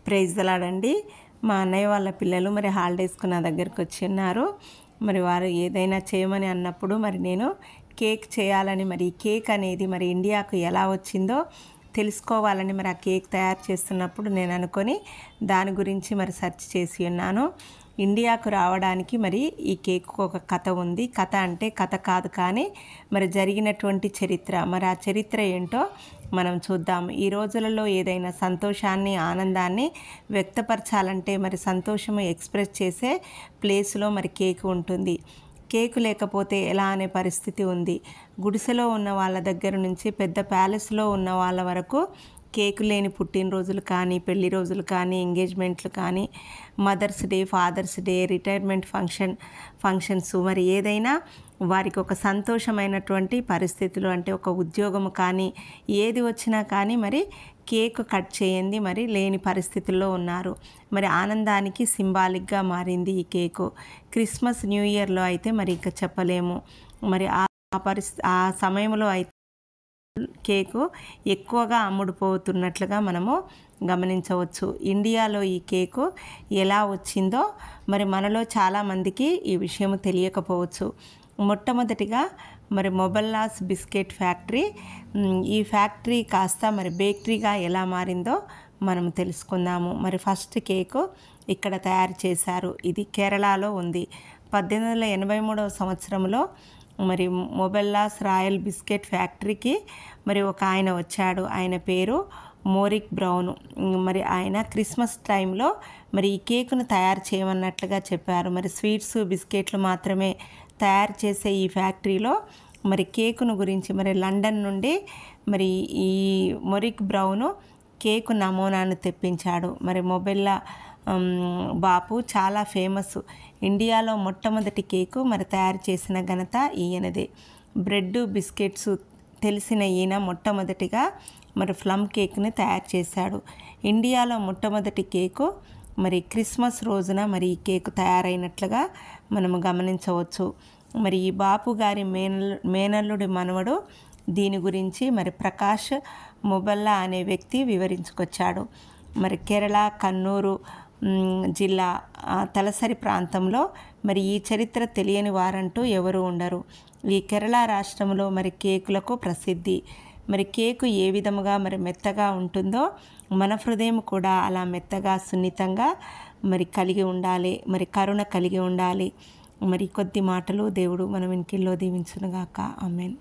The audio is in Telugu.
ప్రైజ్ ద లార్డ్ అండి. మా అన్నయ్య వాళ్ళ పిల్లలు మరి హాలిడేస్కు నా దగ్గరికి వచ్చి ఉన్నారు. మరి వారు ఏదైనా చేయమని అన్నప్పుడు మరి నేను కేక్ చేయాలని, మరి ఈ కేక్ అనేది మరి ఇండియాకు ఎలా వచ్చిందో తెలుసుకోవాలని మరి ఆ కేక్ తయారు చేస్తున్నప్పుడు నేను అనుకొని దాని గురించి మరి సెర్చ్ చేసి ఉన్నాను. ఇండియాకు రావడానికి మరి ఈ కేక్కు ఒక కథ ఉంది. కథ అంటే కథ కాదు, కానీ మరి జరిగినటువంటి చరిత్ర, మరి ఆ చరిత్ర ఏంటో మనం చూద్దాం. ఈ రోజులలో ఏదైనా సంతోషాన్ని, ఆనందాన్ని వ్యక్తపరచాలంటే మరి సంతోషము ఎక్స్ప్రెస్ చేసే ప్లేస్లో మరి కేక్ ఉంటుంది. కేకు లేకపోతే ఎలా అనే పరిస్థితి ఉంది. గుడిసెలో ఉన్న వాళ్ళ దగ్గర నుంచి పెద్ద ప్యాలెస్లో ఉన్న వాళ్ళ వరకు కేకు లేని పుట్టినరోజులు కానీ, పెళ్లి రోజులు కానీ, ఎంగేజ్మెంట్లు కానీ, mother's day, father's day, retirement functions మరి ఏదైనా వారికి ఒక సంతోషమైనటువంటి పరిస్థితులు, అంటే ఒక ఉద్యోగము కానీ ఏది వచ్చినా కానీ మరి కేక్ కట్ చేయండి మరి లేని పరిస్థితుల్లో ఉన్నారు. మరి ఆనందానికి సింబాలిక్గా మారింది ఈ కేకు. క్రిస్మస్, న్యూ ఇయర్లో అయితే మరి ఇంకా చెప్పలేము. మరి ఆ సమయంలో అయితే కేకు ఎక్కువగా అమ్ముడుపోతున్నట్లుగా మనము గమనించవచ్చు. ఇండియాలో ఈ కేకు ఎలా వచ్చిందో మరి మనలో చాలామందికి ఈ విషయం తెలియకపోవచ్చు. మొట్టమొదటిగా మరి మొబెల్లాస్ బిస్కెట్ ఫ్యాక్టరీ, ఈ ఫ్యాక్టరీ కాస్త మరి బేకరీగా ఎలా మారిందో మనం తెలుసుకుందాము. మరి ఫస్ట్ కేకు ఇక్కడ తయారు చేశారు. ఇది కేరళలో ఉంది. 1883 సంవత్సరంలో మరి మొబెల్లాస్ రాయల్ బిస్కెట్ ఫ్యాక్టరీకి మరి ఒక ఆయన వచ్చాడు. ఆయన పేరు మోరిక్ బ్రౌన్. మరి ఆయన క్రిస్మస్ టైంలో మరి ఈ కేకును తయారు చేయమన్నట్లుగా చెప్పారు. మరి స్వీట్స్, బిస్కెట్లు మాత్రమే తయారు చేసే ఈ ఫ్యాక్టరీలో మరి కేకును గురించి మరి లండన్ నుండి మరి ఈ మోరిక్ బ్రౌను కేకు నమూనాను తెప్పించాడు. మరి మొబెల్లా బాపు చాలా ఫేమస్. ఇండియాలో మొట్టమొదటి కేకు మరి తయారు చేసిన ఘనత ఈయనదే. బ్రెడ్, బిస్కెట్స్ తెలిసిన ఈయన మొట్టమొదటిగా మరి ప్లమ్ కేక్ని తయారు చేశాడు. ఇండియాలో మొట్టమొదటి కేకు మరి క్రిస్మస్ రోజున మరి ఈ కేకు తయారైనట్లుగా మనము గమనించవచ్చు. మరి ఈ బాపు గారి మేనల్లుడి మనవడు దీని గురించి మరి ప్రకాష్ మొబెల్లా అనే వ్యక్తి వివరించుకొచ్చాడు. మరి కేరళ, కన్నూరు జిల్లా తలసరి ప్రాంతంలో మరి ఈ చరిత్ర తెలియని వారంటూ ఎవరు ఉండరు. ఈ కేరళ రాష్ట్రంలో మరి కేకులకు ప్రసిద్ధి. మరి కేకు ఏ విధముగా మరి మెత్తగా ఉంటుందో మన హృదయం కూడా అలా మెత్తగా, సున్నితంగా మరి కలిగి ఉండాలి. మరి కరుణ కలిగి ఉండాలి. మరి కొద్ది మాటలు దేవుడు మన వెనుకల్లో దీవించునుగాక. ఆమేన్.